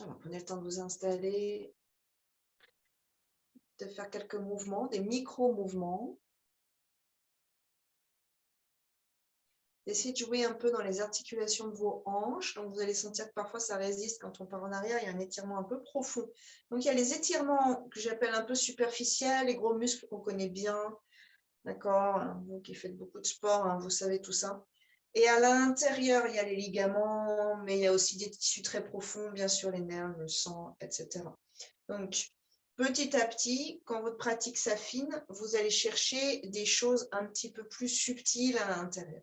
Alors, prenez le temps de vous installer, de faire quelques mouvements, des micro-mouvements. Essayez de jouer un peu dans les articulations de vos hanches. Donc, vous allez sentir que parfois, ça résiste quand on part en arrière. Il y a un étirement un peu profond. Donc, il y a les étirements que j'appelle un peu superficiels, les gros muscles qu'on connaît bien. D'accord? Vous qui faites beaucoup de sport, hein, vous savez tout ça. Et à l'intérieur, il y a les ligaments, mais il y a aussi des tissus très profonds, bien sûr, les nerfs, le sang, etc. Donc, petit à petit, quand votre pratique s'affine, vous allez chercher des choses un petit peu plus subtiles à l'intérieur.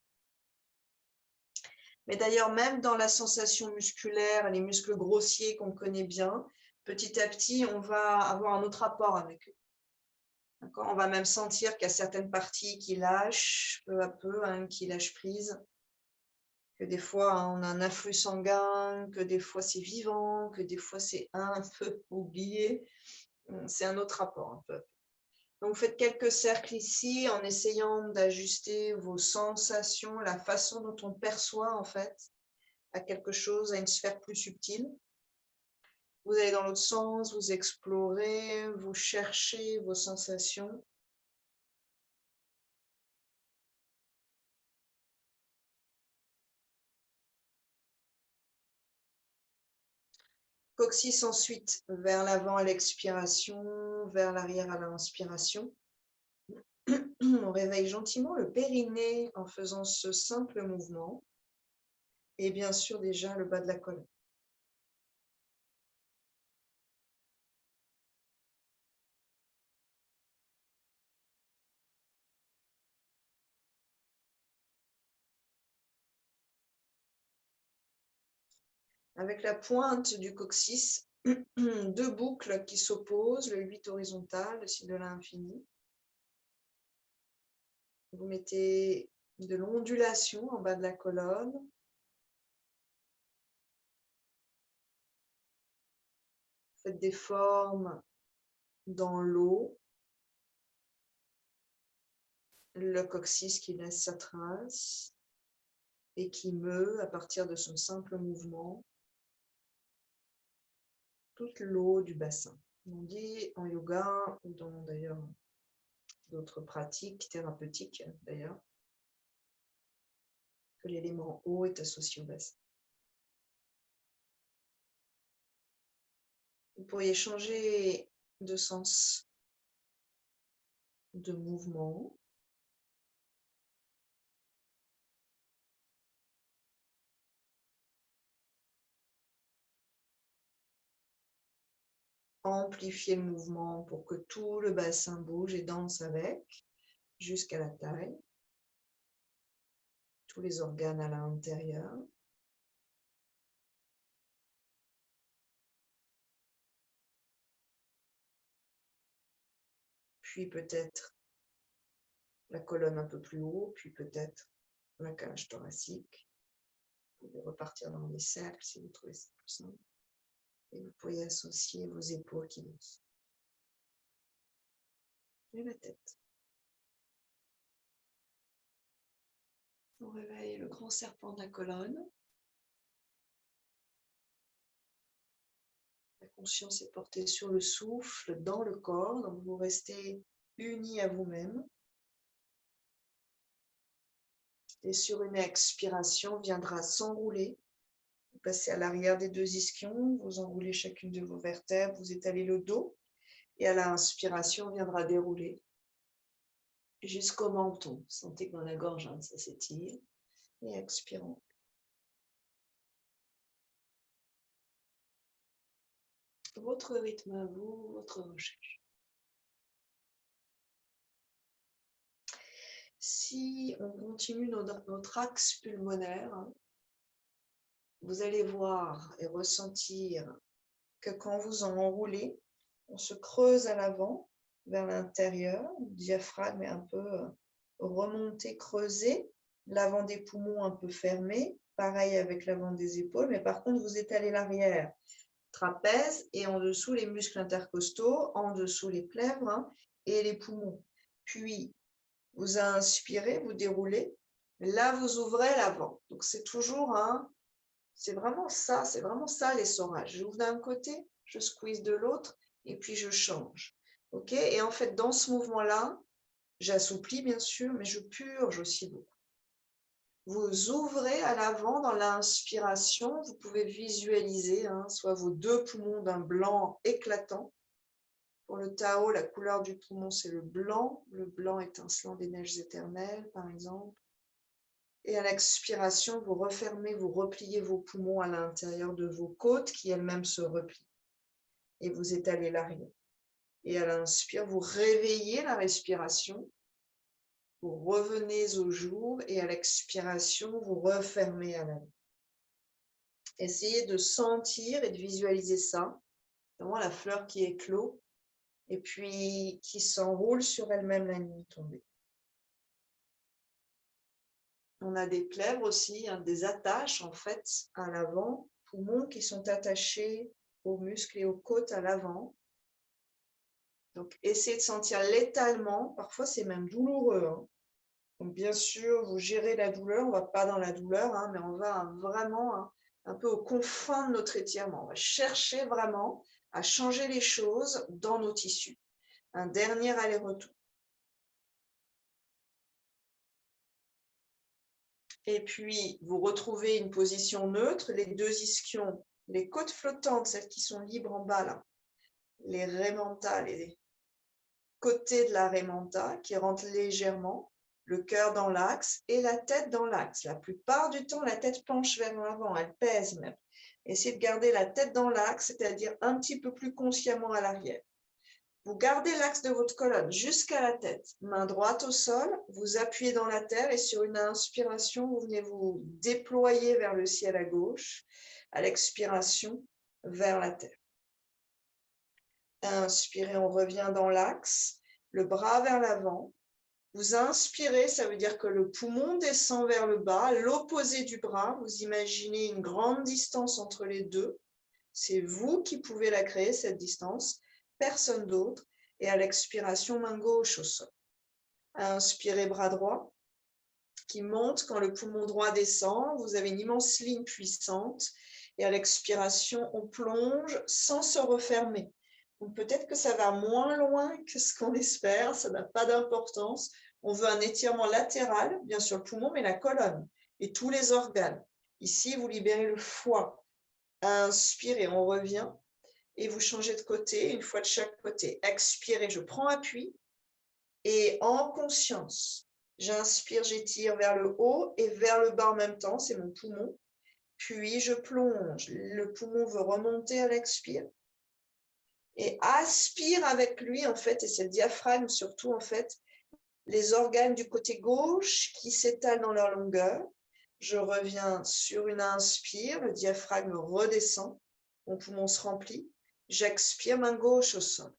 Mais d'ailleurs, même dans la sensation musculaire, les muscles grossiers qu'on connaît bien, petit à petit, on va avoir un autre rapport avec eux. On va même sentir qu'il y a certaines parties qui lâchent peu à peu, hein, qui lâchent prise, que des fois on a un afflux sanguin, que des fois c'est vivant, que des fois c'est un peu oublié. C'est un autre rapport un peu. Donc, faites quelques cercles ici en essayant d'ajuster vos sensations, la façon dont on perçoit en fait à quelque chose, à une sphère plus subtile. Vous allez dans l'autre sens, vous explorez, vous cherchez vos sensations. Coccyx ensuite vers l'avant à l'expiration, vers l'arrière à l'inspiration. On réveille gentiment le périnée en faisant ce simple mouvement. Et bien sûr déjà le bas de la colonne. Avec la pointe du coccyx, deux boucles qui s'opposent, le 8 horizontal, le 6 de l'infini. Vous mettez de l'ondulation en bas de la colonne. Faites des formes dans l'eau. Le coccyx qui laisse sa trace et qui meut à partir de son simple mouvement toute l'eau du bassin. On dit en yoga ou dans d'ailleurs d'autres pratiques thérapeutiques d'ailleurs que l'élément eau est associé au bassin. Vous pourriez changer de sens de mouvement. Amplifier le mouvement pour que tout le bassin bouge et danse avec, jusqu'à la taille. Tous les organes à l'intérieur. Puis peut-être la colonne un peu plus haut, puis peut-être la cage thoracique. Vous pouvez repartir dans les cercles si vous trouvez ça plus simple. Et vous pouvez associer vos épaules qui dansent. Et la tête. On réveille le grand serpent de la colonne. La conscience est portée sur le souffle, dans le corps, donc vous restez unis à vous-même. Et sur une expiration, viendra s'enrouler. Vous passez à l'arrière des deux ischions, vous enroulez chacune de vos vertèbres, vous étalez le dos. Et à l'inspiration, viendra dérouler jusqu'au menton. Sentez que dans la gorge, hein, ça s'étire. Et expirons. Votre rythme à vous, votre recherche. Si on continue notre axe pulmonaire, vous allez voir et ressentir que quand vous enroulez, on se creuse à l'avant, vers l'intérieur, le diaphragme est un peu remonté, creusé, l'avant des poumons un peu fermé, pareil avec l'avant des épaules, mais par contre vous étalez l'arrière, trapèze et en dessous les muscles intercostaux, en dessous les plèvres hein, et les poumons. Puis vous inspirez, vous déroulez, là vous ouvrez l'avant. Donc c'est toujours un c'est vraiment ça l'essorage. J'ouvre d'un côté, je squeeze de l'autre et puis je change. OK? Et en fait, dans ce mouvement-là, j'assouplis bien sûr, mais je purge aussi beaucoup. Vous ouvrez à l'avant dans l'inspiration, vous pouvez visualiser soit vos 2 poumons d'un blanc éclatant. Pour le Tao, la couleur du poumon, c'est le blanc étincelant des neiges éternelles, par exemple. Et à l'expiration, vous refermez, vous repliez vos poumons à l'intérieur de vos côtes qui elles-mêmes se replient. Et vous étalez l'arrière. Et à l'inspire, vous réveillez la respiration. Vous revenez au jour et à l'expiration, vous refermez à la nuit. Essayez de sentir et de visualiser ça. Vraiment la fleur qui éclot et puis qui s'enroule sur elle-même la nuit tombée. On a des plèvres aussi, des attaches en fait à l'avant, poumons qui sont attachés aux muscles et aux côtes à l'avant. Donc, essayez de sentir l'étalement. Parfois, c'est même douloureux. Donc, bien sûr, vous gérez la douleur. On ne va pas dans la douleur, mais on va vraiment un peu aux confins de notre étirement. On va chercher vraiment à changer les choses dans nos tissus. Un dernier aller-retour. Et puis, vous retrouvez une position neutre, les 2 ischions, les côtes flottantes, celles qui sont libres en bas, là, les remanta, les côtés de la remanta qui rentrent légèrement, le cœur dans l'axe et la tête dans l'axe. La plupart du temps, la tête penche vers l'avant, elle pèse même. Essayez de garder la tête dans l'axe, c'est-à-dire un petit peu plus consciemment à l'arrière. Vous gardez l'axe de votre colonne jusqu'à la tête, main droite au sol, vous appuyez dans la terre et sur une inspiration, vous venez vous déployer vers le ciel à gauche, à l'expiration, vers la terre. Inspirez, on revient dans l'axe, le bras vers l'avant. Vous inspirez, ça veut dire que le poumon descend vers le bas, l'opposé du bras, vous imaginez une grande distance entre les deux. C'est vous qui pouvez la créer, cette distance, personne d'autre. Et à l'expiration, main gauche au sol. Inspirez, bras droit, qui monte quand le poumon droit descend. Vous avez une immense ligne puissante. Et à l'expiration, on plonge sans se refermer. Donc peut-être que ça va moins loin que ce qu'on espère, ça n'a pas d'importance. On veut un étirement latéral, bien sûr le poumon, mais la colonne et tous les organes. Ici, vous libérez le foie. Inspirez, on revient. Et vous changez de côté, une fois de chaque côté. Expirez, je prends appui. Et en conscience, j'inspire, j'étire vers le haut et vers le bas en même temps, c'est mon poumon. Puis je plonge, le poumon veut remonter à l'expire. Et aspire avec lui, en fait, et c'est le diaphragme surtout, en fait, les organes du côté gauche qui s'étalent dans leur longueur. Je reviens sur une inspire, le diaphragme redescend, mon poumon se remplit. J'expire, main gauche au sol.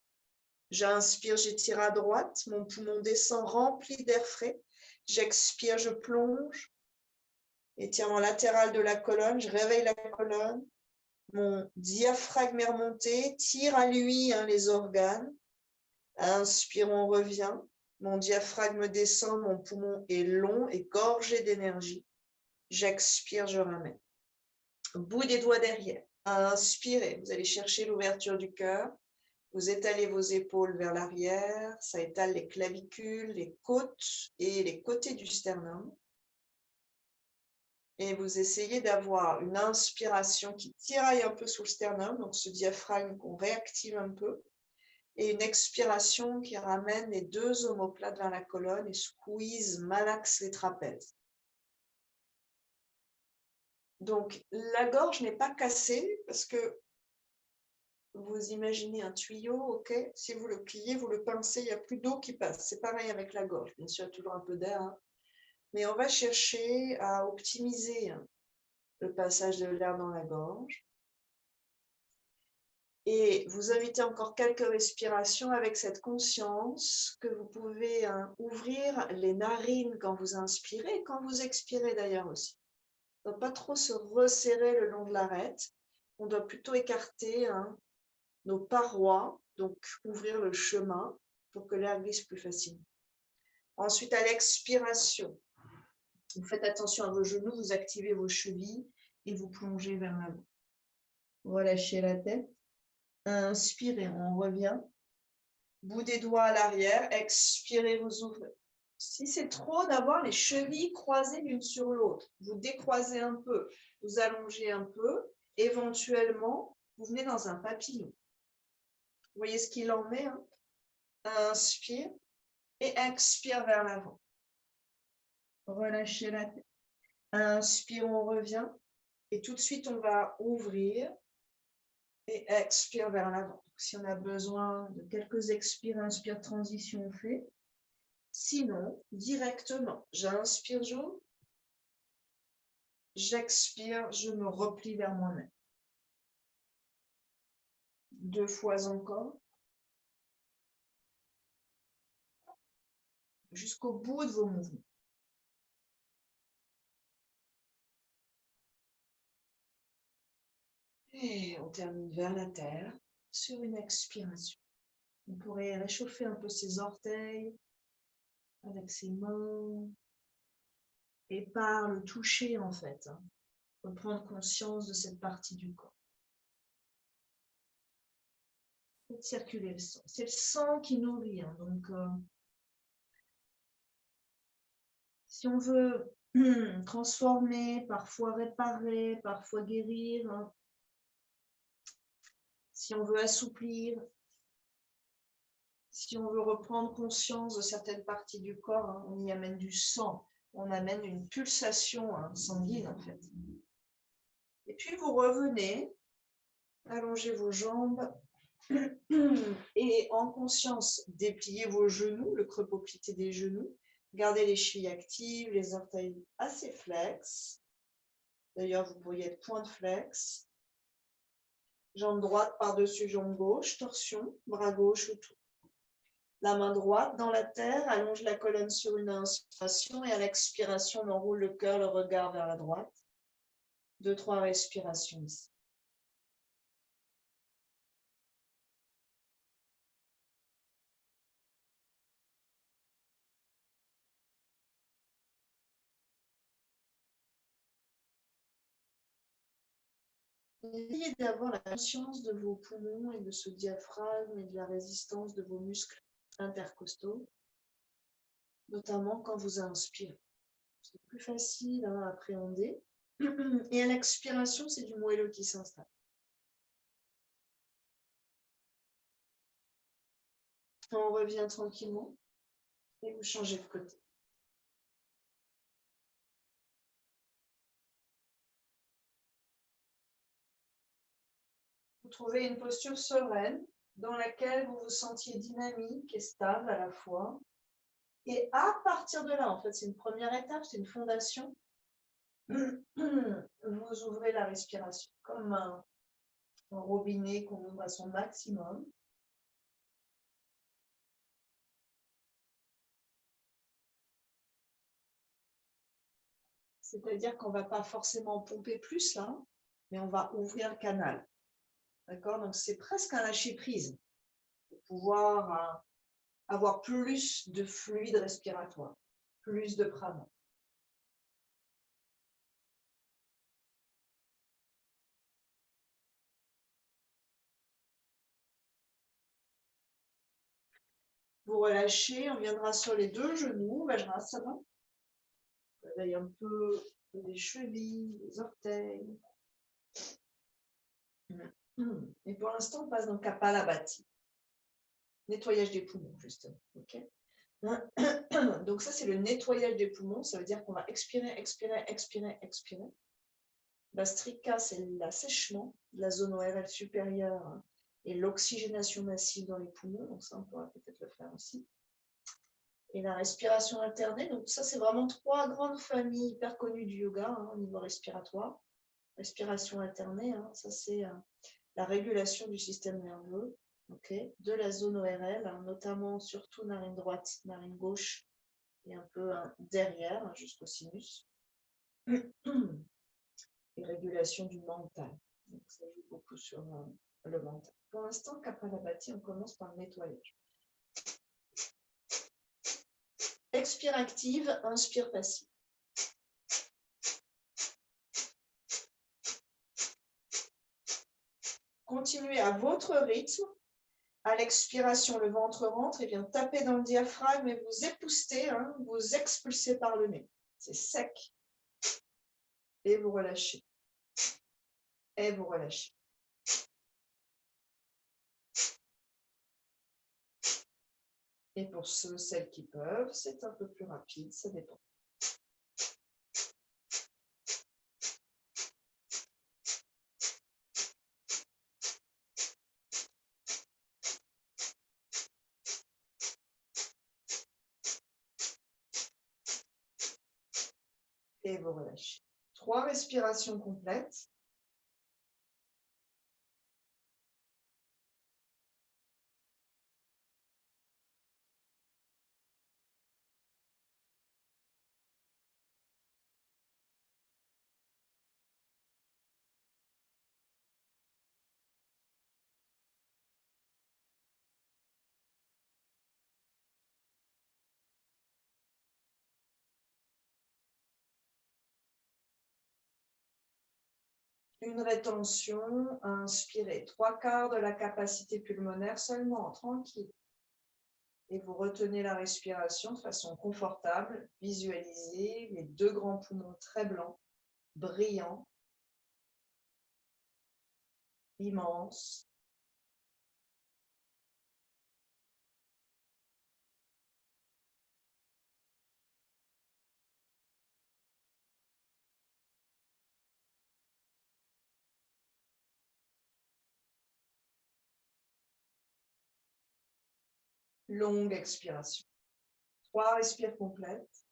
J'inspire, j'étire à droite, mon poumon descend rempli d'air frais. J'expire, je plonge. Étirement latéral de la colonne, je réveille la colonne. Mon diaphragme est remonté, tire à lui les organes. Inspire, on revient. Mon diaphragme descend, mon poumon est long et gorgé d'énergie. J'expire, je ramène. Bout des doigts derrière. Inspirez, vous allez chercher l'ouverture du cœur. Vous étalez vos épaules vers l'arrière, ça étale les clavicules, les côtes et les côtés du sternum. Et vous essayez d'avoir une inspiration qui tiraille un peu sous le sternum, donc ce diaphragme qu'on réactive un peu, et une expiration qui ramène les 2 omoplates vers la colonne et squeeze, malaxe les trapèzes. Donc la gorge n'est pas cassée parce que vous imaginez un tuyau, ok? Si vous le pliez, vous le pincez, il n'y a plus d'eau qui passe. C'est pareil avec la gorge. Bien sûr, il y a toujours un peu d'air. Mais on va chercher à optimiser le passage de l'air dans la gorge. Et vous invitez encore quelques respirations avec cette conscience que vous pouvez ouvrir les narines quand vous inspirez et quand vous expirez d'ailleurs aussi. On ne doit pas trop se resserrer le long de l'arête. On doit plutôt écarter nos parois, donc ouvrir le chemin pour que l'air glisse plus facilement. Ensuite, à l'expiration, vous faites attention à vos genoux, vous activez vos chevilles et vous plongez vers l'avant. Relâchez la tête. Inspirez, on revient. Bout des doigts à l'arrière. Expirez, vous ouvrez. Si c'est trop d'avoir les chevilles croisées l'une sur l'autre, vous décroisez un peu, vous allongez un peu. Éventuellement, vous venez dans un papillon. Vous voyez ce qu'il en met, hein? Inspire et expire vers l'avant. Relâchez la tête. Inspire, on revient. Et tout de suite, on va ouvrir et expire vers l'avant. Si on a besoin de quelques expires, inspire, transition, on fait. Sinon, directement, j'inspire, j'ouvre. J'expire, je me replie vers moi-même. 2 fois encore. Jusqu'au bout de vos mouvements. Et on termine vers la terre sur une expiration. On pourrait réchauffer un peu ses orteils avec ses mains et par le toucher en fait. Prendre conscience de cette partie du corps. Faites circuler le sang. C'est le sang qui nourrit. Donc, si on veut transformer, parfois réparer, parfois guérir, si on veut assouplir, si on veut reprendre conscience de certaines parties du corps, on y amène du sang, on amène une pulsation sanguine en fait. Et puis vous revenez, allongez vos jambes et en conscience, dépliez vos genoux, le creux poplité des genoux, gardez les chevilles actives, les orteils assez flex. D'ailleurs, vous pourriez être point de flex. Jambe droite par-dessus jambe gauche, torsion, bras gauche autour. La main droite dans la terre, allonge la colonne sur une inspiration et à l'expiration, on enroule le cœur, le regard vers la droite. 2-3 respirations ici. Essayez d'avoir la conscience de vos poumons et de ce diaphragme et de la résistance de vos muscles intercostaux, notamment quand vous inspirez. C'est plus facile à appréhender. Et à l'expiration, c'est du moelleux qui s'installe. On revient tranquillement et vous changez de côté. Vous trouvez une posture sereine dans laquelle vous vous sentiez dynamique et stable à la fois. Et à partir de là, en fait, c'est une première étape, c'est une fondation. Vous ouvrez la respiration comme un robinet qu'on ouvre à son maximum. C'est-à-dire qu'on ne va pas forcément pomper plus là, mais on va ouvrir le canal. D'accord? Donc, c'est presque un lâcher-prise pour pouvoir avoir plus de fluide respiratoire, plus de prana. Vous relâchez, on viendra sur les 2 genoux, Vajrasana. On réveille un peu les chevilles, les orteils. Et pour l'instant, on passe dans Kapalabhati. Nettoyage des poumons, justement. Okay. Donc ça, c'est le nettoyage des poumons. Ça veut dire qu'on va expirer, expirer, expirer, expirer. Bastrika, c'est l'assèchement de la zone ORL supérieure et l'oxygénation massive dans les poumons. Donc ça, on pourra peut-être le faire aussi. Et la respiration alternée. Donc ça, c'est vraiment 3 grandes familles hyper connues du yoga au niveau respiratoire. Respiration alternée, ça c'est la régulation du système nerveux. Okay, de la zone ORL, notamment surtout narine droite, narine gauche et un peu derrière jusqu'au sinus. Et régulation du mental. Donc ça joue beaucoup sur le mental. Pour l'instant, Kapalabhati, on commence par le nettoyage. Expire active, inspire passive. Continuez à votre rythme. À l'expiration, le ventre rentre et vient taper dans le diaphragme et vous époustez, hein, vous expulsez par le nez. C'est sec. Et vous relâchez. Et vous relâchez. Et pour ceux, celles qui peuvent, c'est un peu plus rapide, ça dépend. Et vous relâchez. 3 respirations complètes. Une rétention, inspirez 3/4 de la capacité pulmonaire seulement, tranquille. Et vous retenez la respiration de façon confortable. Visualisez les 2 grands poumons très blancs, brillants, immenses. Longue expiration. 3 respires complètes.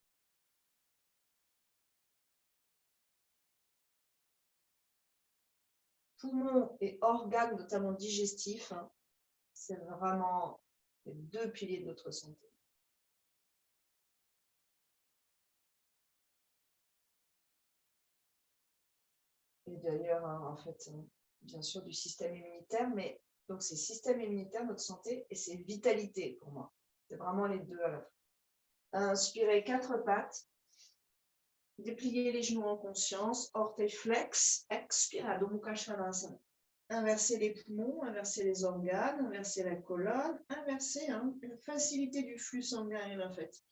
Poumons et organes, notamment digestifs, hein, c'est vraiment les 2 piliers de notre santé. Et d'ailleurs, hein, en fait, bien sûr, du système immunitaire, mais donc c'est système immunitaire, notre santé, et c'est vitalité pour moi. C'est vraiment les 2 à la fois. Inspirez 4 pattes. Dépliez les genoux en conscience, orteils flex, expire, Adho Mukha Svanasana. Inversez les poumons, inversez les organes, inversez la colonne, inversez, hein, une facilité du flux sanguin et lymphatique.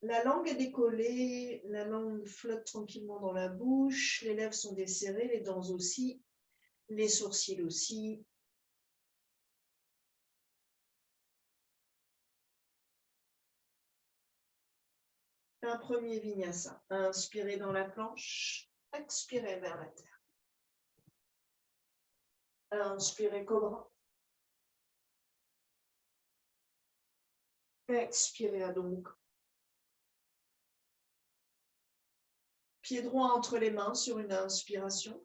La langue est décollée, la langue flotte tranquillement dans la bouche, les lèvres sont desserrées, les dents aussi, les sourcils aussi. Un premier vinyasa. Inspirez dans la planche, expirez vers la terre. Inspirez cobra. Expirez Adho Mukha. Pied droit entre les mains sur une inspiration.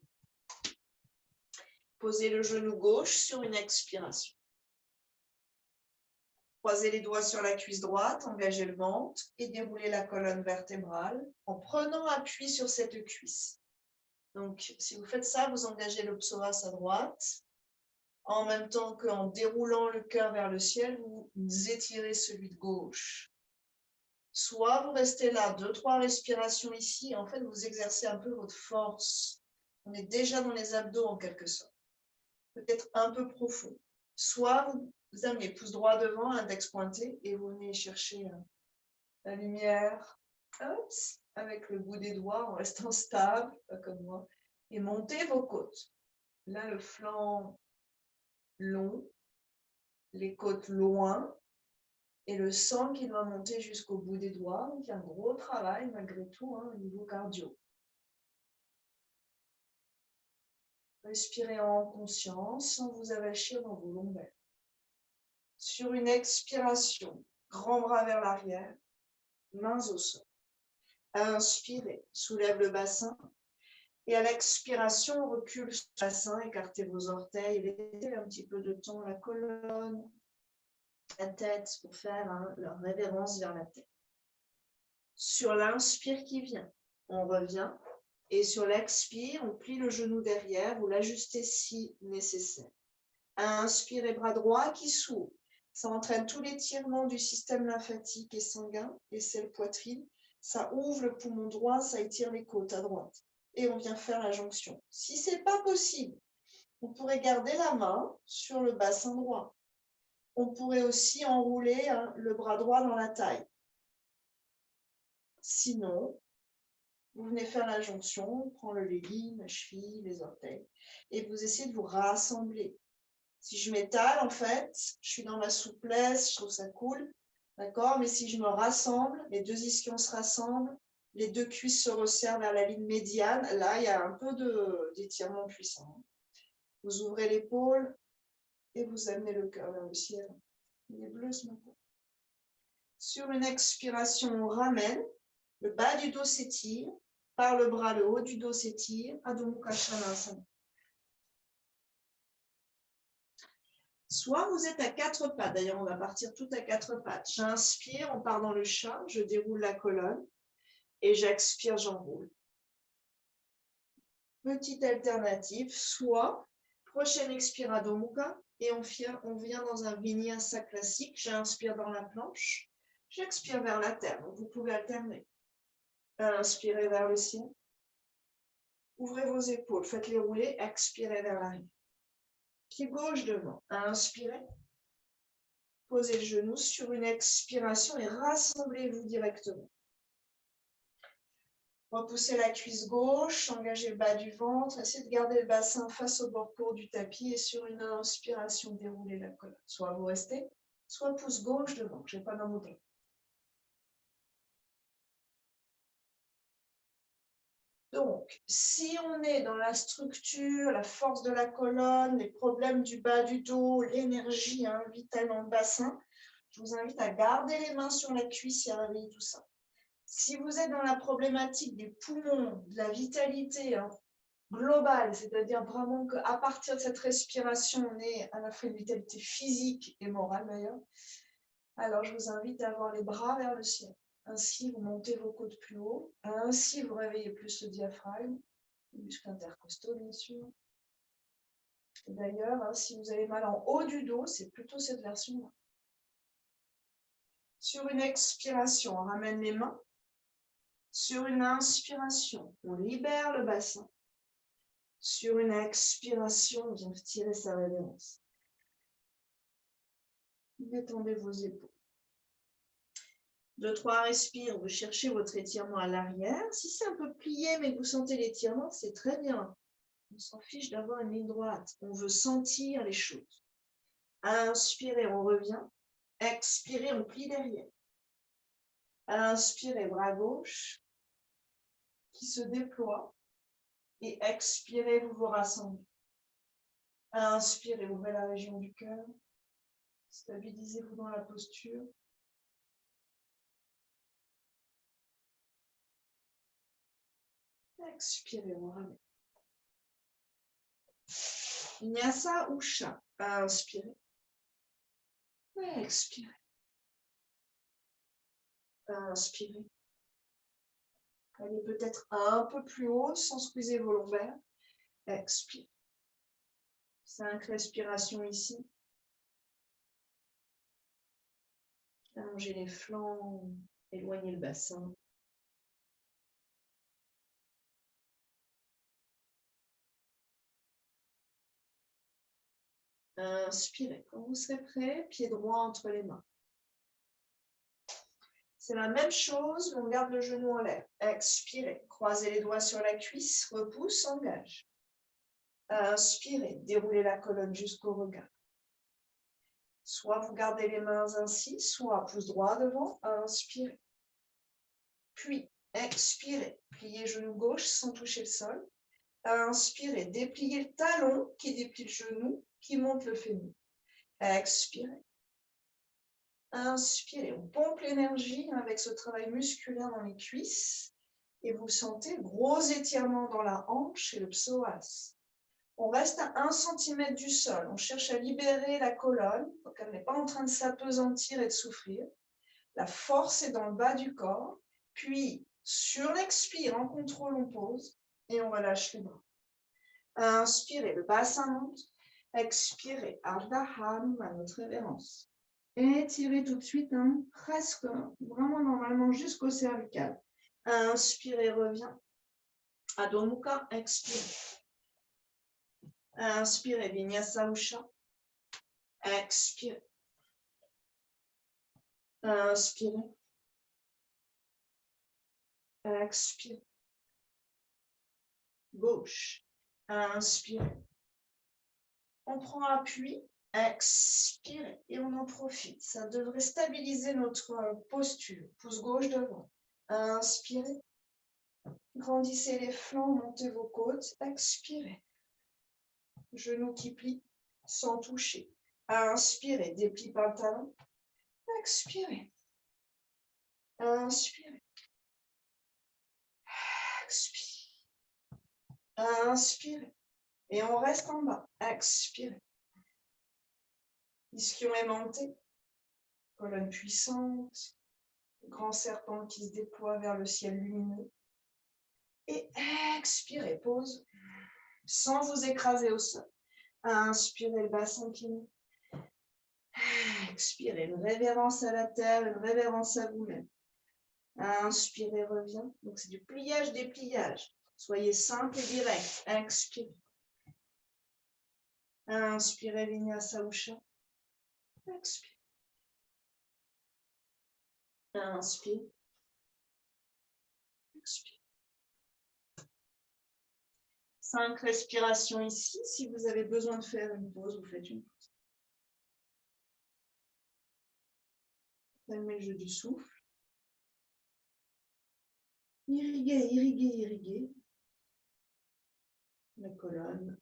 Posez le genou gauche sur une expiration. Croisez les doigts sur la cuisse droite, engagez le ventre et déroulez la colonne vertébrale en prenant appui sur cette cuisse. Donc, si vous faites ça, vous engagez le psoas à droite, en même temps qu'en déroulant le cœur vers le ciel, vous étirez celui de gauche. Soit vous restez là, 2-3 respirations ici, en fait, vous exercez un peu votre force. On est déjà dans les abdos en quelque sorte. Peut-être un peu profond. Soit vous amenez pouce droit devant, index pointé, et vous venez chercher la lumière avec le bout des doigts en restant stable, pas comme moi, et montez vos côtes. Là, le flanc long, les côtes loin, et le sang qui doit monter jusqu'au bout des doigts. Donc, il y a un gros travail malgré tout au niveau cardio. Respirez en conscience sans vous avachir dans vos lombaires. Sur une expiration, grand bras vers l'arrière, mains au sol. Inspirez, soulève le bassin. Et à l'expiration, recule sur le bassin, écartez vos orteils, laissez un petit peu de temps la colonne, la tête pour faire leur révérence vers la tête. Sur l'inspire qui vient, on revient. Et sur l'expire, on plie le genou derrière, vous l'ajustez si nécessaire. Inspirez, bras droit qui s'ouvre. Ça entraîne tout l'étirement du système lymphatique et sanguin, et c'est le poitrine. Ça ouvre le poumon droit, ça étire les côtes à droite. Et on vient faire la jonction. Si ce n'est pas possible, on pourrait garder la main sur le bassin droit. On pourrait aussi enrouler le bras droit dans la taille. Sinon, vous venez faire la jonction, on prend le legging, la cheville, les orteils, et vous essayez de vous rassembler. Si je m'étale, en fait, je suis dans ma souplesse, je trouve ça cool, d'accord? Mais si je me rassemble, les deux ischions se rassemblent, les deux cuisses se resserrent vers la ligne médiane, là, il y a un peu d'étirement puissant. Vous ouvrez l'épaule et vous amenez le cœur vers le ciel. Il est bleu ce matin. Sur une expiration, on ramène, le bas du dos s'étire, par le bras, le haut du dos s'étire, Adho Mukha Svanasana. Soit vous êtes à quatre pattes, d'ailleurs on va partir tout à quatre pattes. J'inspire, on part dans le chat, je déroule la colonne et j'expire, j'enroule. Petite alternative, soit prochaine expire Adho Mukha et on vient dans un vinyasa classique, j'inspire dans la planche, j'expire vers la terre, donc vous pouvez alterner. Inspirez vers le ciel, ouvrez vos épaules, faites-les rouler, expirez vers l'arrière. Pied gauche devant, inspirez. Posez le genou sur une expiration et rassemblez-vous directement. Repoussez la cuisse gauche, engagez le bas du ventre, essayez de garder le bassin face au bord court du tapis et sur une inspiration, déroulez la colonne. Soit vous restez, soit pouce gauche devant, je n'ai pas dans mon dos. Donc, si on est dans la structure, la force de la colonne, les problèmes du bas du dos, l'énergie vitale dans le bassin, je vous invite à garder les mains sur la cuisse et à réveiller tout ça. Si vous êtes dans la problématique des poumons, de la vitalité globale, c'est-à-dire vraiment qu'à partir de cette respiration, on est à la fois une vitalité physique et morale d'ailleurs, alors je vous invite à avoir les bras vers le ciel. Ainsi, vous montez vos côtes plus haut. Ainsi, vous réveillez plus le diaphragme, les muscles intercostaux, bien sûr. D'ailleurs, si vous avez mal en haut du dos, c'est plutôt cette version-là. Sur une expiration, on ramène les mains. Sur une inspiration, on libère le bassin. Sur une expiration, on vient tirer sa révérence. Détendez vos épaules. 2-3 respires, vous cherchez votre étirement à l'arrière. Si c'est un peu plié, mais que vous sentez l'étirement, c'est très bien. On s'en fiche d'avoir une ligne droite. On veut sentir les choses. Inspirez, on revient. Expirez, on plie derrière. Inspirez, bras gauche qui se déploie. Et expirez, vous vous rassemblez. Inspirez, ouvrez la région du cœur. Stabilisez-vous dans la posture. Expirez, on ramène. Vinyasa ou chat. Inspirez. Expirez. Inspirez. Allez peut-être un peu plus haut sans squeezer vos lombaires. Expirez. 5 respirations ici. Allongez les flancs, éloignez le bassin. Inspirez. Quand vous serez prêt, pied droit entre les mains. C'est la même chose, mais on garde le genou en l'air. Expirez. Croisez les doigts sur la cuisse, repousse, engage. Inspirez. Déroulez la colonne jusqu'au regard. Soit vous gardez les mains ainsi, soit pouce droit devant. Inspirez. Puis, expirez. Pliez genou gauche sans toucher le sol. Inspirez. Dépliez le talon qui déplie le genou, qui monte le fémur. Expirez. Inspirez. On pompe l'énergie avec ce travail musculaire dans les cuisses. Et vous sentez gros étirement dans la hanche et le psoas. On reste à 1 cm du sol. On cherche à libérer la colonne. Donc, elle n'est pas en train de s'apesantir et de souffrir. La force est dans le bas du corps. Puis, sur l'expire, en contrôle, on pose et on relâche les bras. Inspirez, le bassin monte. Expirez, Ardha Hanuma, notre révérence. Étirez tout de suite, presque, vraiment normalement jusqu'au cervical. Inspirez, reviens. Adho Mukha, expire. Inspirez, Vinyasa Usha. Expire. Inspirez. Expire. Gauche. Inspirez. On prend appui. Expire et on en profite. Ça devrait stabiliser notre posture. Pouce gauche devant. Inspirez. Grandissez les flancs, montez vos côtes. Expirez. Genoux qui plient sans toucher. Inspirez. Déplie par le talon. Expirez. Inspirez. Expire. Inspirez. Et on reste en bas. Expirez. Ischion aimanté. Colonne puissante. Grand serpent qui se déploie vers le ciel lumineux. Et expirez. Pause. Sans vous écraser au sol. Inspirez le bassin qui monte. Expirez. Une révérence à la terre, une révérence à vous-même. Inspirez, reviens. Donc, c'est du pliage, dépliage. Soyez simple et direct. Expirez. Inspirez, Vinyasa Usha. Expire. Inspire. Expire. 5 respirations ici. Si vous avez besoin de faire une pause, vous faites une pause. Calmez le jeu du souffle. Irriguez, irriguez, irriguez. La colonne,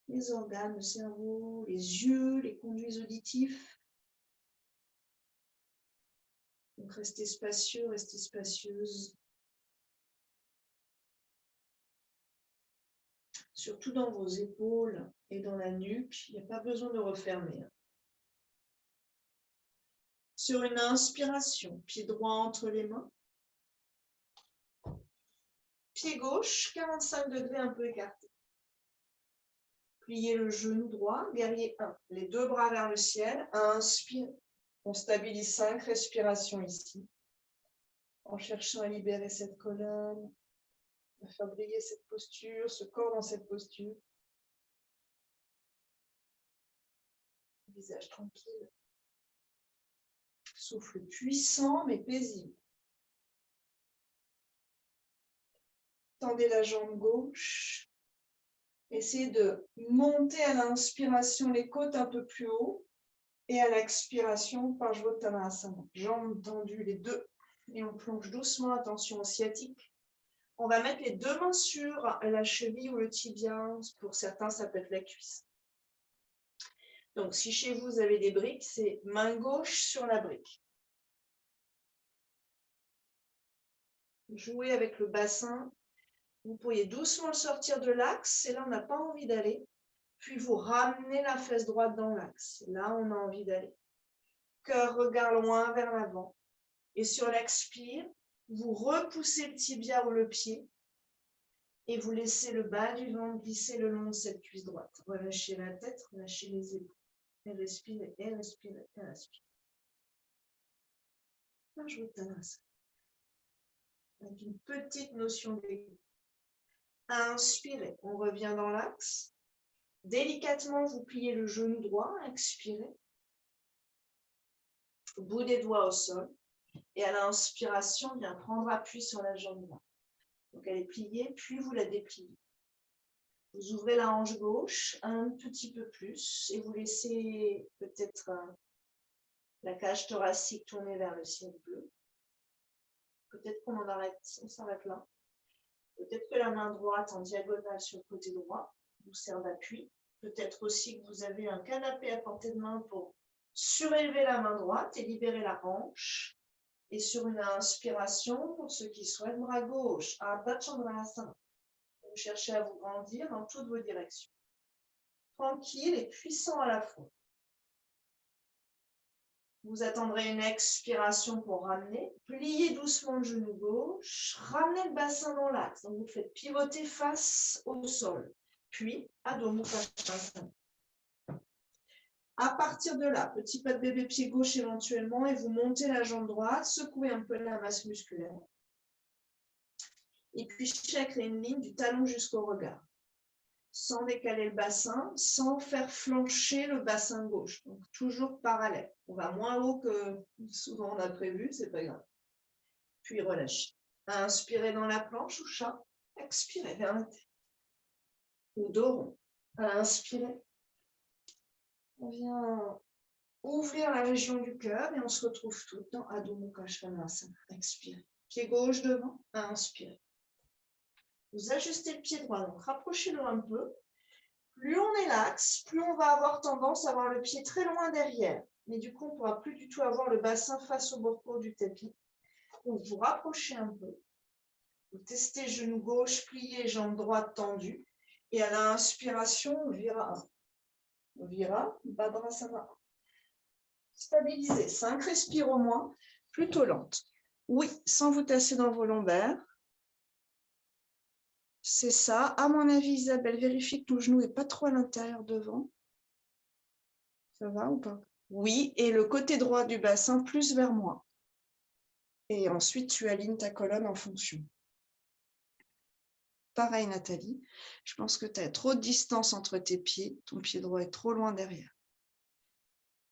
les organes, le cerveau, les yeux, les conduits auditifs. Donc restez spacieux, restez spacieuse. Surtout dans vos épaules et dans la nuque, il n'y a pas besoin de refermer. Sur une inspiration, pied droit entre les mains. Pied gauche, 45 degrés un peu écarté. Pliez le genou droit, guerrier 1. Les 2 bras vers le ciel. Inspire. On stabilise 5 respirations ici. En cherchant à libérer cette colonne, à faire briller cette posture, ce corps dans cette posture. Visage tranquille. Souffle puissant mais paisible. Tendez la jambe gauche. Essayez de monter à l'inspiration les côtes un peu plus haut et à l'expiration Parsvottanasana. Jambes tendues les 2 et on plonge doucement, attention au sciatique. On va mettre les 2 mains sur la cheville ou le tibia. Pour certains, ça peut être la cuisse. Donc, si chez vous, vous avez des briques, c'est main gauche sur la brique. Jouez avec le bassin. Vous pourriez doucement le sortir de l'axe. Et là, on n'a pas envie d'aller. Puis, vous ramenez la fesse droite dans l'axe. Là, on a envie d'aller. Cœur, regard loin vers l'avant. Et sur l'expire, vous repoussez le tibia ou le pied. Et vous laissez le bas du ventre glisser le long de cette cuisse droite. Relâchez la tête, relâchez les épaules. Et respirez, et respirez, et respirez. Parsvottanasana. Avec une petite notion d'équilibre. Inspirez, on revient dans l'axe. Délicatement, vous pliez le genou droit, expirez. Bout des doigts au sol. Et à l'inspiration, bien prendre appui sur la jambe droite. Donc elle est pliée, puis vous la dépliez. Vous ouvrez la hanche gauche un petit peu plus et vous laissez peut-être la cage thoracique tourner vers le ciel bleu. Peut-être qu'on en arrête, on s'arrête là. Peut-être que la main droite en diagonale sur le côté droit vous sert d'appui. Peut-être aussi que vous avez un canapé à portée de main pour surélever la main droite et libérer la hanche. Et sur une inspiration, pour ceux qui souhaitent, bras gauche, Ardha Chandrasana. Vous cherchez à vous grandir dans toutes vos directions. Tranquille et puissant à la fois. Vous attendrez une expiration pour ramener. Pliez doucement le genou gauche. Ramenez le bassin dans l'axe. Donc vous faites pivoter face au sol. Puis, Adho Mukha Svanasana. À partir de là, petit pas de bébé pied gauche éventuellement et vous montez la jambe droite. Secouez un peu la masse musculaire. Et puis, cherchez à créer une ligne du talon jusqu'au regard, sans décaler le bassin, sans faire flancher le bassin gauche. Donc, toujours parallèle. On va moins haut que souvent on a prévu, c'est pas grave. Puis, relâchez. Inspirez dans la planche ou chat. Expirez vers la tête. Ou dos rond. Inspirez. On vient ouvrir la région du cœur et on se retrouve tout dans Adho Mukha Svanasana. Expirez. Pied gauche devant. Inspirez. Vous ajustez le pied droit, donc rapprochez-le un peu. Plus on est l'axe, plus on va avoir tendance à avoir le pied très loin derrière. Mais du coup, on ne pourra plus du tout avoir le bassin face au bord court du tapis. Donc, vous rapprochez un peu. Vous testez genou gauche plié, jambe droite tendue. Et à l'inspiration, Vira 1. Vira, Badrasana 1. Stabilisez. 5 respires au moins, plutôt lente. Oui, sans vous tasser dans vos lombaires. C'est ça. À mon avis, Isabelle, vérifie que ton genou n'est pas trop à l'intérieur devant. Ça va ou pas? Oui, et le côté droit du bassin plus vers moi. Et ensuite, tu alignes ta colonne en fonction. Pareil, Nathalie. Je pense que tu as trop de distance entre tes pieds. Ton pied droit est trop loin derrière.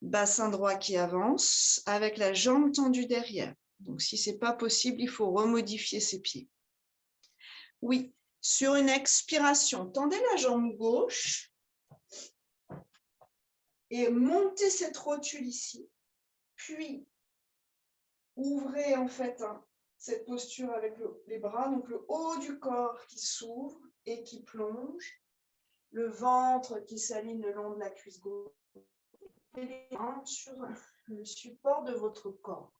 Bassin droit qui avance avec la jambe tendue derrière. Donc, si ce n'est pas possible, il faut remodifier ses pieds. Oui, sur une expiration, tendez la jambe gauche et montez cette rotule ici. Puis, ouvrez en fait cette posture avec les bras, donc le haut du corps qui s'ouvre et qui plonge, le ventre qui s'aligne le long de la cuisse gauche, et les mains sur le support de votre corps.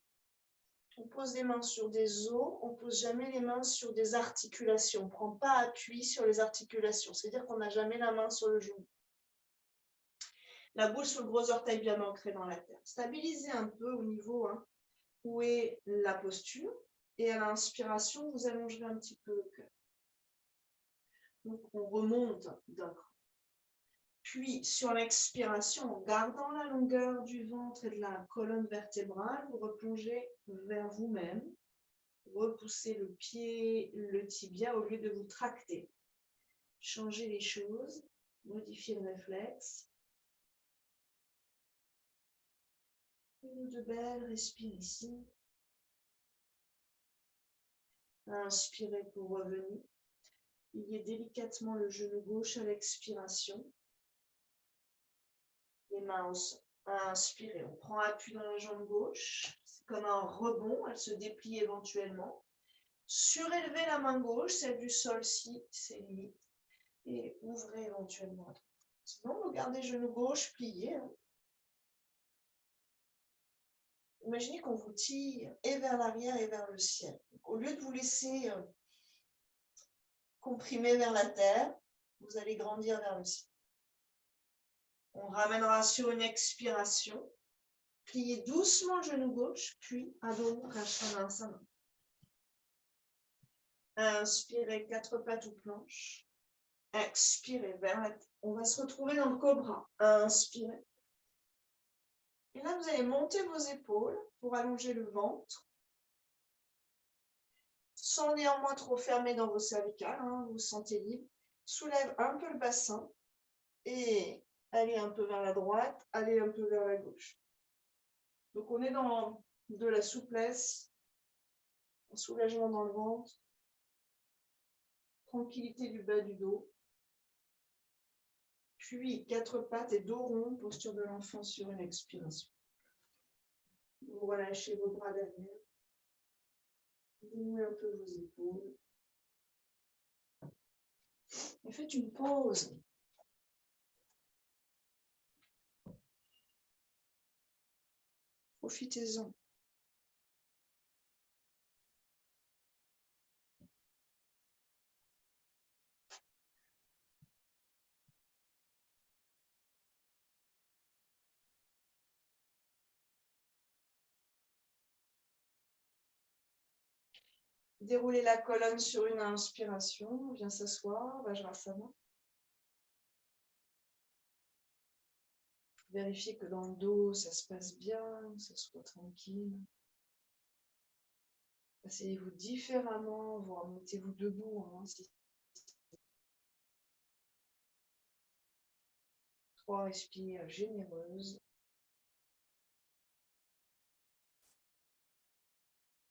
On pose les mains sur des os, on ne pose jamais les mains sur des articulations. On ne prend pas appui sur les articulations, c'est-à-dire qu'on n'a jamais la main sur le genou. La boule sur le gros orteil bien ancrée dans la terre. Stabilisez un peu au niveau où est la posture. Et à l'inspiration, vous allongerez un petit peu le cœur. Donc, on remonte d'un cran. Puis, sur l'expiration, en gardant la longueur du ventre et de la colonne vertébrale, vous replongez vers vous-même. Repoussez le pied, le tibia au lieu de vous tracter. Changez les choses, modifiez le réflexe. Une ou deux belles, respire ici. Inspirez pour revenir. Pliez délicatement le genou gauche à l'expiration. Les mains au sol. Inspirez, on prend appui dans la jambe gauche. C'est comme un rebond, elle se déplie éventuellement. Surélevez la main gauche, celle du sol si c'est limite. Et ouvrez éventuellement. Sinon, vous gardez genou gauche plié. Imaginez qu'on vous tire et vers l'arrière et vers le ciel. Donc, au lieu de vous laisser comprimer vers la terre, vous allez grandir vers le ciel. On ramènera sur une expiration. Pliez doucement le genou gauche, puis Adho Mukha Svanasana. Inspirez, 4 pattes ou planches. Expirez vers la tête. On va se retrouver dans le cobra. Inspirez. Et là, vous allez monter vos épaules pour allonger le ventre. Sans néanmoins trop fermer dans vos cervicales, vous vous sentez libre. Soulève un peu le bassin et allez un peu vers la droite, allez un peu vers la gauche. Donc on est dans de la souplesse, un soulagement dans le ventre, tranquillité du bas du dos. Puis 4 pattes et dos rond, posture de l'enfant sur une expiration. Vous relâchez vos bras derrière. Dénouez un peu vos épaules. Et faites une pause. Profitez-en. Déroulez la colonne sur une inspiration. On vient s'asseoir. Vajrasana. Vérifiez que dans le dos, ça se passe bien, que ça soit tranquille. Asseyez-vous différemment, voire mettez-vous debout. Hein, si... 3 respires généreuses.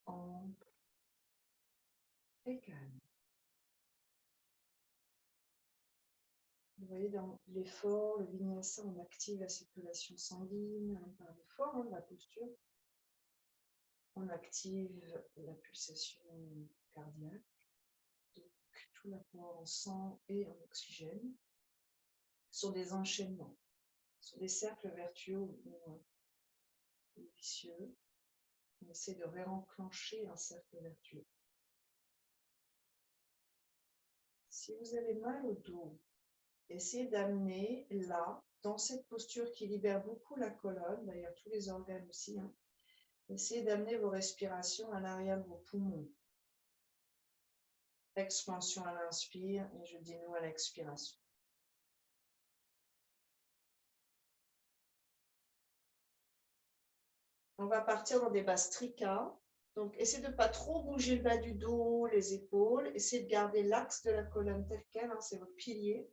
Ample et calme. Vous voyez, dans l'effort, le vinyasa, on active la circulation sanguine par l'effort de la posture. On active la pulsation cardiaque, donc tout l'apport en sang et en oxygène, sur des enchaînements, sur des cercles vertueux ou vicieux. On essaie de réenclencher un cercle vertueux. Si vous avez mal au dos, essayez d'amener là, dans cette posture qui libère beaucoup la colonne, d'ailleurs tous les organes aussi, hein, essayez d'amener vos respirations à l'arrière de vos poumons. Expansion à l'inspire et je dis nous à l'expiration. On va partir dans des bastrika. Donc, essayez de ne pas trop bouger le bas du dos, les épaules. Essayez de garder l'axe de la colonne tel quel, hein, c'est votre pilier.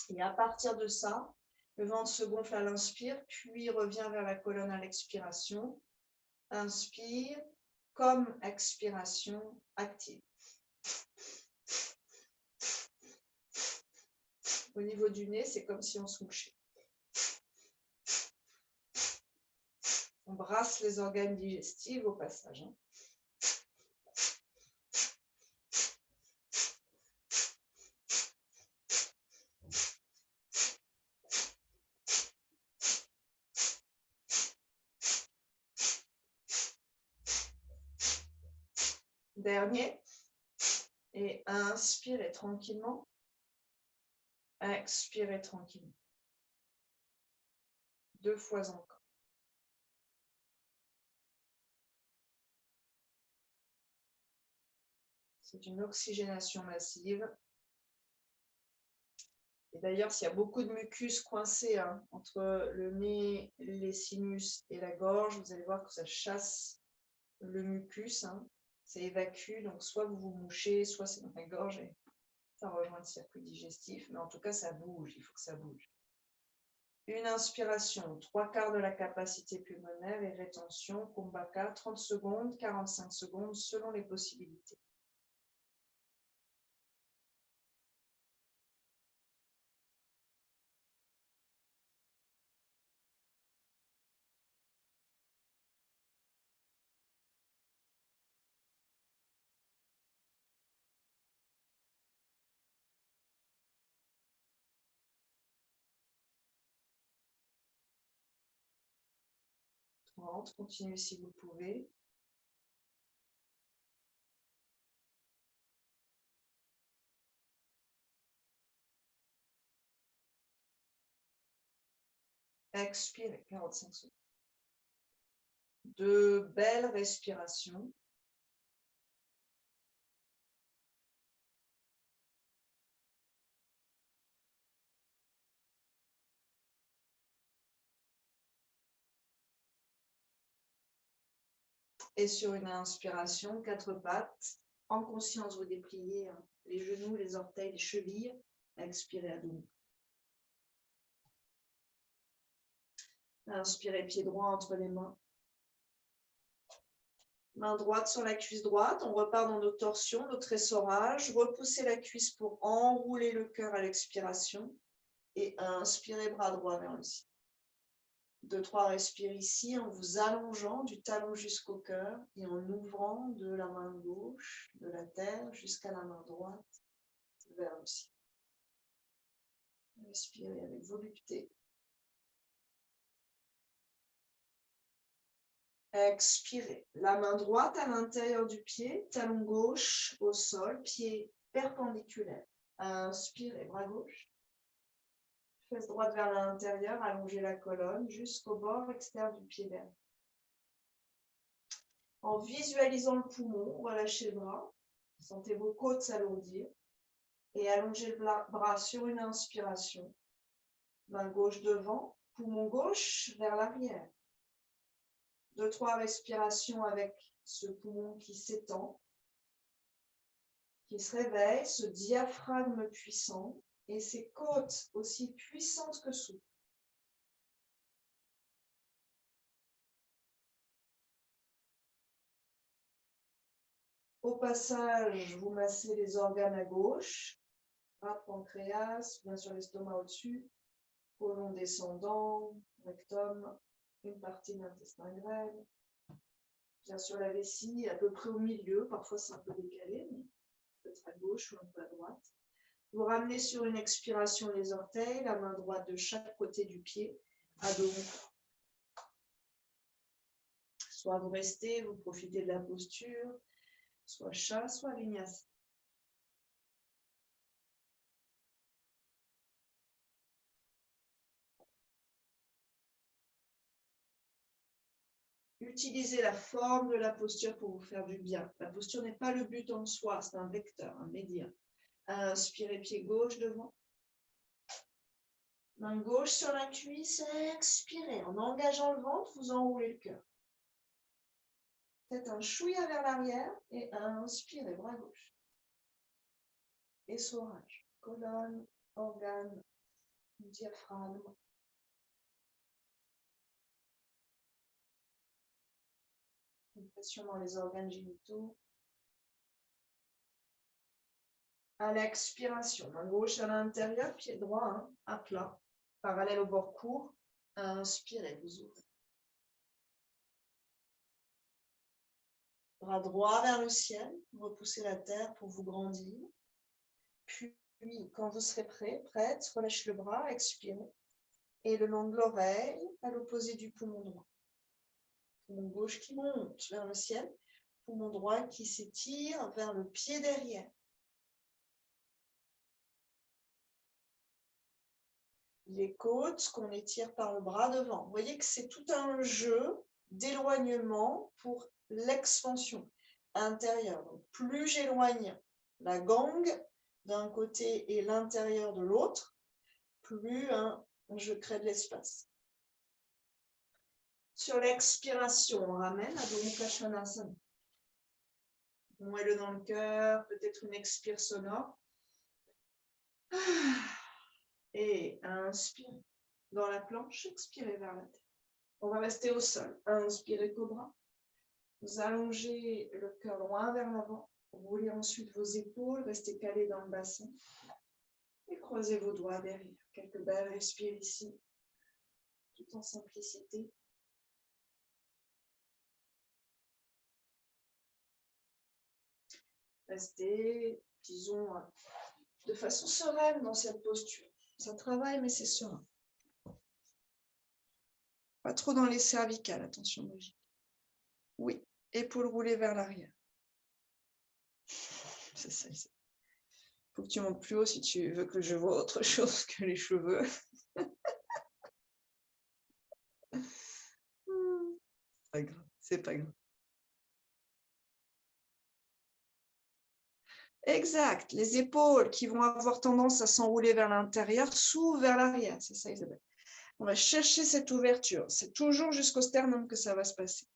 Et à partir de ça, le ventre se gonfle à l'inspire, puis revient vers la colonne à l'expiration. Inspire, comme expiration active. Au niveau du nez, c'est comme si on se mouchait. On brasse les organes digestifs au passage. Hein. Dernier. Et inspirez tranquillement. Expirez tranquillement. 2 fois encore. C'est une oxygénation massive. Et d'ailleurs, s'il y a beaucoup de mucus coincé hein, entre le nez, les sinus et la gorge, vous allez voir que ça chasse le mucus, hein, ça évacue. Donc, soit vous vous mouchez, soit c'est dans la gorge et ça rejoint le circuit digestif. Mais en tout cas, ça bouge, il faut que ça bouge. Une inspiration, 3/4 de la capacité pulmonaire et rétention, Kumbhaka, 30 secondes, 45 secondes, selon les possibilités. Continuez si vous pouvez. Expirez 45 secondes. De belles respirations. Et sur une inspiration, 4 pattes. En conscience, vous dépliez hein, les genoux, les orteils, les chevilles. Expirez à demi. Inspirez, pied droit entre les mains. Main droite sur la cuisse droite. On repart dans nos torsions, notre essorage. Repoussez la cuisse pour enrouler le cœur à l'expiration. Et inspirez, bras droit vers le ciel. 2-3 respires ici en vous allongeant du talon jusqu'au cœur et en ouvrant de la main gauche, de la terre jusqu'à la main droite vers le ciel. Respirez avec volupté. Expirez. La main droite à l'intérieur du pied, talon gauche au sol, pied perpendiculaire. Inspirez, bras gauche. Fesse droite vers l'intérieur, allongez la colonne jusqu'au bord externe du pied derrière. En visualisant le poumon, relâchez le bras. Sentez vos côtes s'alourdir. Et allongez le bras sur une inspiration. Main gauche devant, poumon gauche vers l'arrière. 2-3 respirations avec ce poumon qui s'étend, qui se réveille, ce diaphragme puissant et ces côtes aussi puissantes que souples. Au passage, vous massez les organes à gauche, pancréas, bien sûr l'estomac au-dessus, côlon descendant, rectum, une partie de l'intestin grêle, bien sûr la vessie à peu près au milieu, parfois c'est un peu décalé, mais peut-être à gauche ou un peu à droite. Vous ramenez sur une expiration les orteils, la main droite de chaque côté du pied, à dos. Soit vous restez, vous profitez de la posture, soit chat, soit vinyasa. Utilisez la forme de la posture pour vous faire du bien. La posture n'est pas le but en soi, c'est un vecteur, un média. Inspirez, pied gauche devant. Main gauche sur la cuisse, expirez. En engageant le ventre, vous enroulez le cœur. Faites un chouïa vers l'arrière et inspirez, bras gauche. Essorage, colonne, organe, diaphragme. Pression dans les organes génitaux. À l'expiration, main gauche à l'intérieur, pied droit à plat, parallèle au bord court. Inspirez, vous ouvrez. Bras droit vers le ciel, repoussez la terre pour vous grandir. Puis, quand vous serez prêt, prête, relâchez le bras, expirez. Et le long de l'oreille, à l'opposé du poumon droit. Poumon gauche qui monte vers le ciel, poumon droit qui s'étire vers le pied derrière. Les côtes qu'on étire par le bras devant. Vous voyez que c'est tout un jeu d'éloignement pour l'expansion intérieure. Donc, plus j'éloigne la gangue d'un côté et l'intérieur de l'autre, plus je crée de l'espace. Sur l'expiration, on ramène à Adho Mukha Svanasana. Moelleux dans le cœur, peut-être une expire sonore. Et inspirez dans la planche, expirez vers la terre. On va rester au sol. Inspirez cobra. Vous allongez le cœur loin vers l'avant. Roulez ensuite vos épaules, restez calés dans le bassin. Et croisez vos doigts derrière. Quelques belles respires ici, tout en simplicité. Restez, disons, de façon sereine dans cette posture. Ça travaille, mais c'est serein. Pas trop dans les cervicales, attention, Brigitte. Oui, épaules roulées vers l'arrière. C'est ça. Il faut que tu montes plus haut si tu veux que je vois autre chose que les cheveux. Pas grave, c'est pas grave. Exact. Les épaules qui vont avoir tendance à s'enrouler vers l'intérieur s'ouvrent vers l'arrière. C'est ça, Isabelle. On va chercher cette ouverture. C'est toujours jusqu'au sternum que ça va se passer.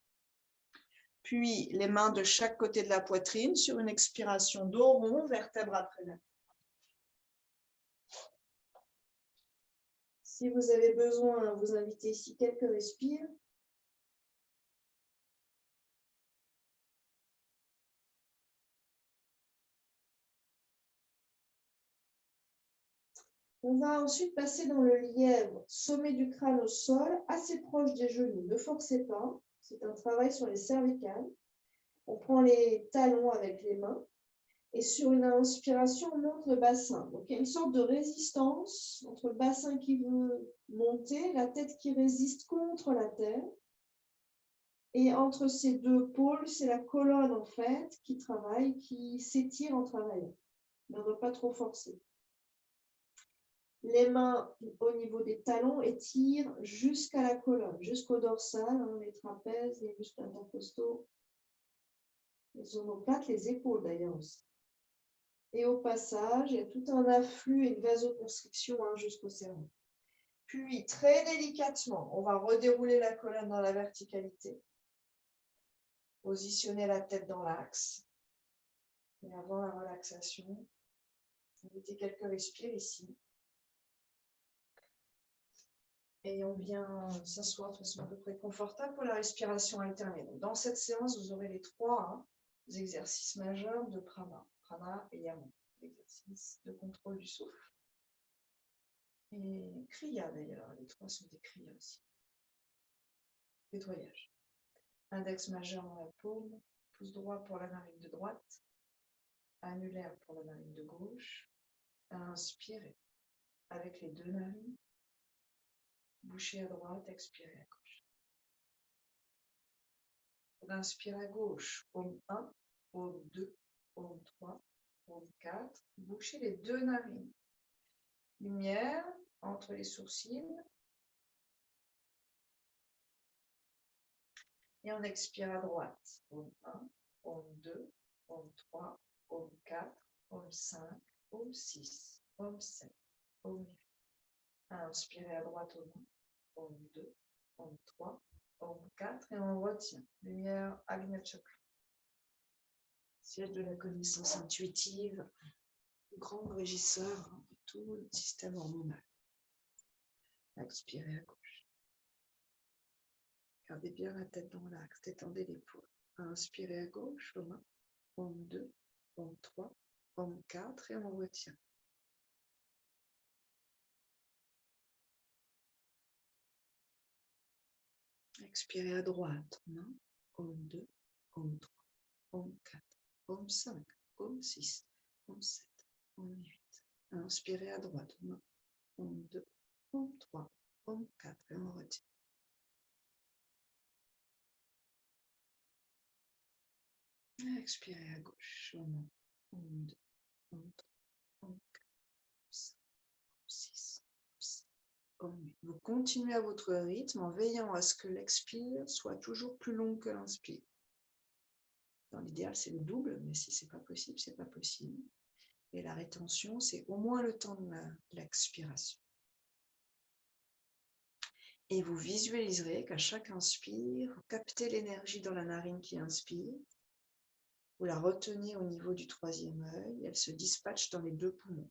Puis, les mains de chaque côté de la poitrine sur une expiration dos rond, vertèbre après vertèbre. Si vous avez besoin, vous invitez ici quelques respires. On va ensuite passer dans le lièvre, sommet du crâne au sol, assez proche des genoux. Ne forcez pas, c'est un travail sur les cervicales. On prend les talons avec les mains et sur une inspiration, on monte le bassin. Donc, il y a une sorte de résistance entre le bassin qui veut monter, la tête qui résiste contre la terre. Et entre ces deux pôles, c'est la colonne en fait qui travaille, qui s'étire en travaillant. Mais on ne doit pas trop forcer. Les mains au niveau des talons étirent jusqu'à la colonne, jusqu'au dorsal, les trapèzes, les muscles intercostaux, les omoplates, les épaules d'ailleurs aussi. Et au passage, il y a tout un afflux et une vasoconstriction jusqu'au cerveau. Puis, très délicatement, on va redérouler la colonne dans la verticalité. Positionnez la tête dans l'axe. Et avant la relaxation, mettez quelques respires ici. Et on vient s'asseoir de façon à peu près confortable pour la respiration alternée. Donc, dans cette séance, vous aurez les 3 exercices majeurs de prana. Prana et yama. Exercice de contrôle du souffle. Et kriya d'ailleurs. Les 3 sont des kriyas aussi. Nettoyage. Index majeur dans la paume. Pouce droit pour la narine de droite. Annulaire pour la narine de gauche. Inspirez avec les 2 narines. Bouchez à droite, expirez à gauche. On inspire à gauche, paume 1, paume 2, paume 3, paume 4. Bouchez les 2 narines. Lumière entre les sourcils. Et on expire à droite. Paume 1, paume 2, paume 3, paume 4, paume 5, paume 6, paume 7, paume 8. Inspirez à droite au main. Paume 2, paume 3, paume 4 et on retient. Lumière Agnya Chakra. Siège de la connaissance intuitive, grand régisseur de tout le système hormonal. Expirez à gauche. Gardez bien la tête dans l'axe, détendez l'épaule. Inspirez à gauche, aux mains. Paume 2, paume 3, paume 4 et on retient. Expirez à droite, main. Paume 2, paume 3, paume 4, paume 5, paume 6, paume 7, paume 8. Inspirez à droite, main. Paume 2, paume 3, paume 4 et on retient. Expirez à gauche, main. Paume 2, paume 3, paume 4, paume 5, paume 6, paume 7, paume 8. Vous continuez à votre rythme en veillant à ce que l'expire soit toujours plus long que l'inspire. Dans l'idéal, c'est le double, mais si ce n'est pas possible, c'est pas possible. Et la rétention, c'est au moins le temps de l'expiration. Et vous visualiserez qu'à chaque inspire, vous captez l'énergie dans la narine qui inspire, vous la retenez au niveau du 3e œil, elle se dispatche dans les 2 poumons.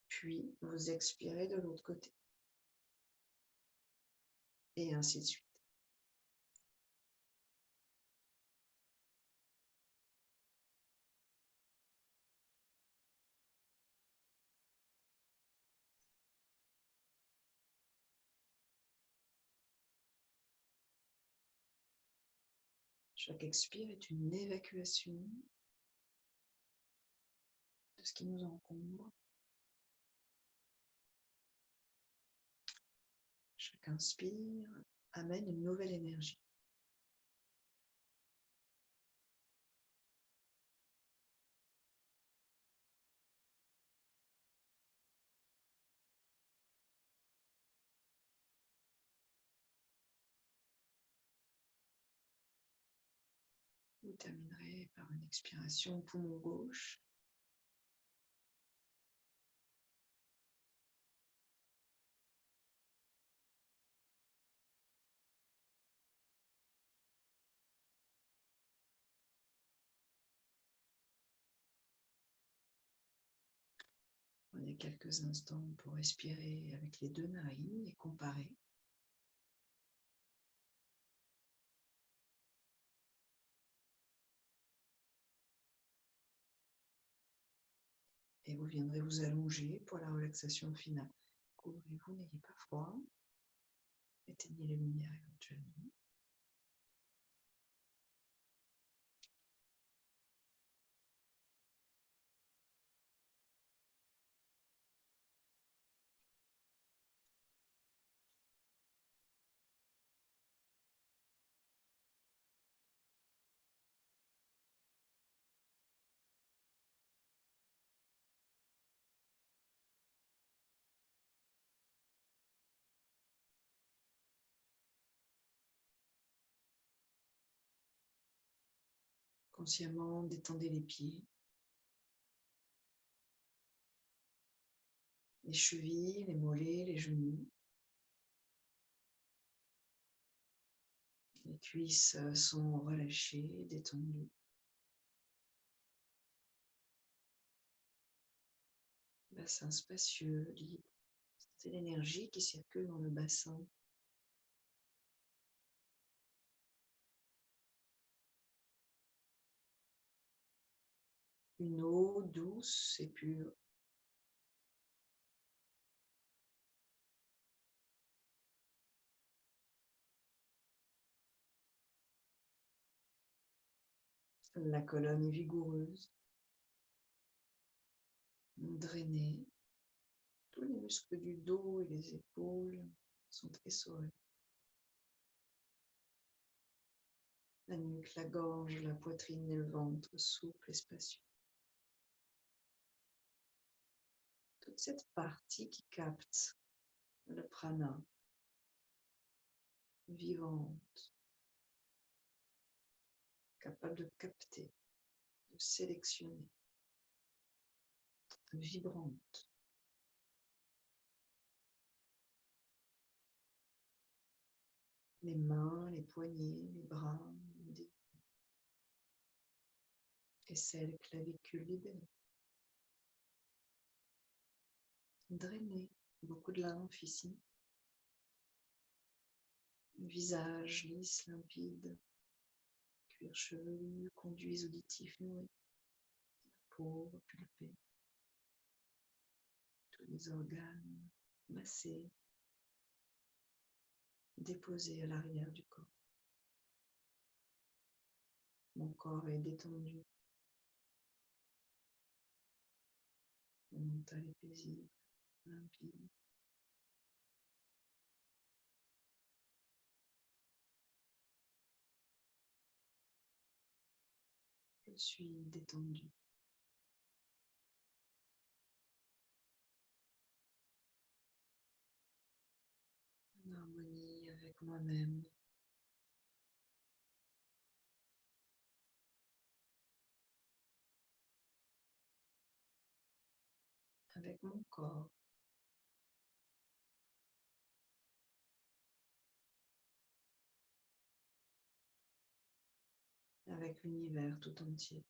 Puis, vous expirez de l'autre côté. Et ainsi de suite. Chaque expire est une évacuation de ce qui nous encombre. Chaque inspire amène une nouvelle énergie. Vous terminerez par une expiration poumon gauche. Prenez quelques instants pour respirer avec les 2 narines et comparer. Et vous viendrez vous allonger pour la relaxation finale. Couvrez-vous, n'ayez pas froid. Éteignez les lumières éventuellement. Consciemment, détendez les pieds, les chevilles, les mollets, les genoux, Les cuisses sont relâchées, détendues. Bassin spacieux, libre. C'est l'énergie qui circule dans le bassin. Une eau douce et pure. La colonne est vigoureuse, drainée. Tous les muscles du dos et les épaules sont essorés. La nuque, la gorge, la poitrine et le ventre souples et spacieux. Toute cette partie qui capte le prana, vivante, capable de capter, de sélectionner, vibrante. Les mains, les poignets, les bras, aisselles, clavicules libérées. Drainer, beaucoup de lymphe ici. Visage lisse, limpide. Cuir chevelu, conduits auditifs nourris. Peau pulpée. Tous les organes massés, déposés à l'arrière du corps. Mon corps est détendu. Mon mental est paisible, limpide. Je suis détendu. En harmonie avec moi-même. Avec mon corps. Avec l'univers tout entier.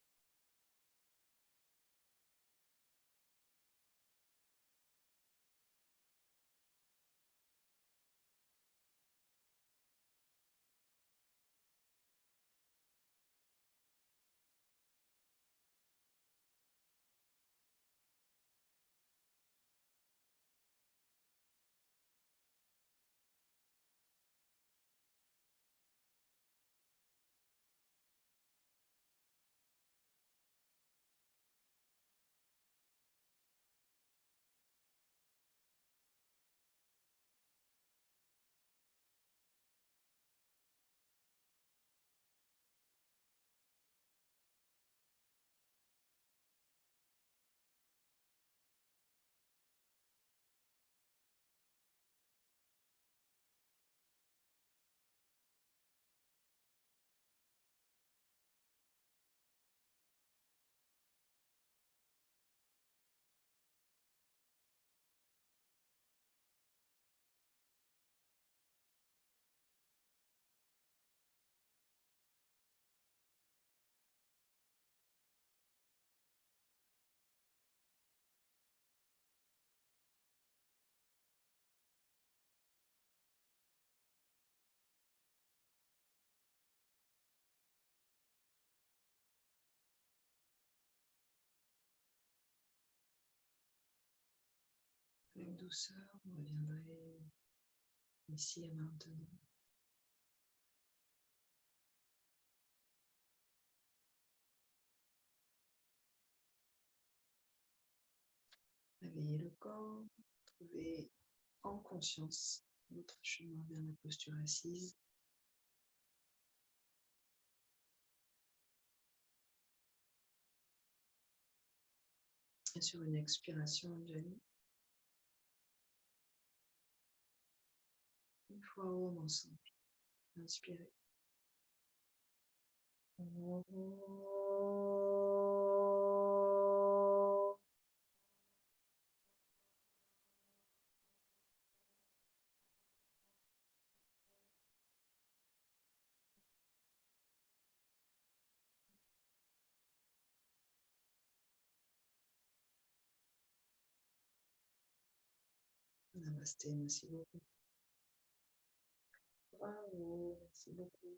Avec douceur, vous reviendrez ici et maintenant. Réveillez le corps, trouvez en conscience votre chemin vers la posture assise. Et sur une expiration, Anjali. Une fois Om ensemble. Inspirez. Namasté, merci beaucoup. Bravo, merci beaucoup.